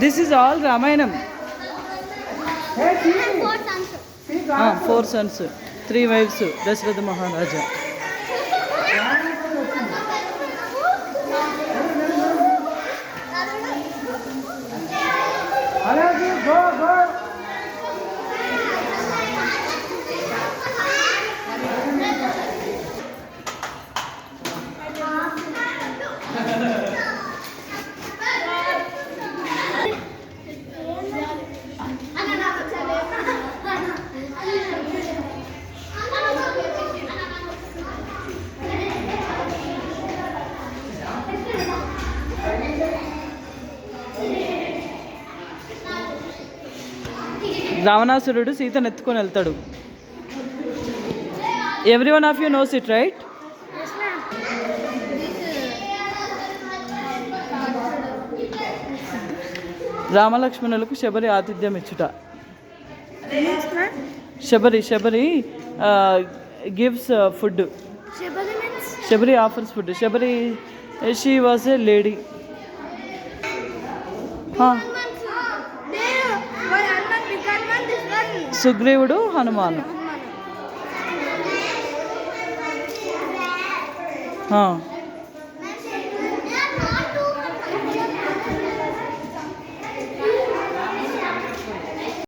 This is all Ramayanam. 4 sons, 3 wives, Dasharatha Maharaja. రావణాసురుడు సీతను ఎత్తుకొని వెళ్తాడు. Every one of you knows it, right? రామలక్ష్మణులకు శబరి ఆతిథ్యం ఇచ్చుట. Shabari gives food. Shabari offers food. Shabari she was a lady. సుగ్రీవుడు హనుమాను.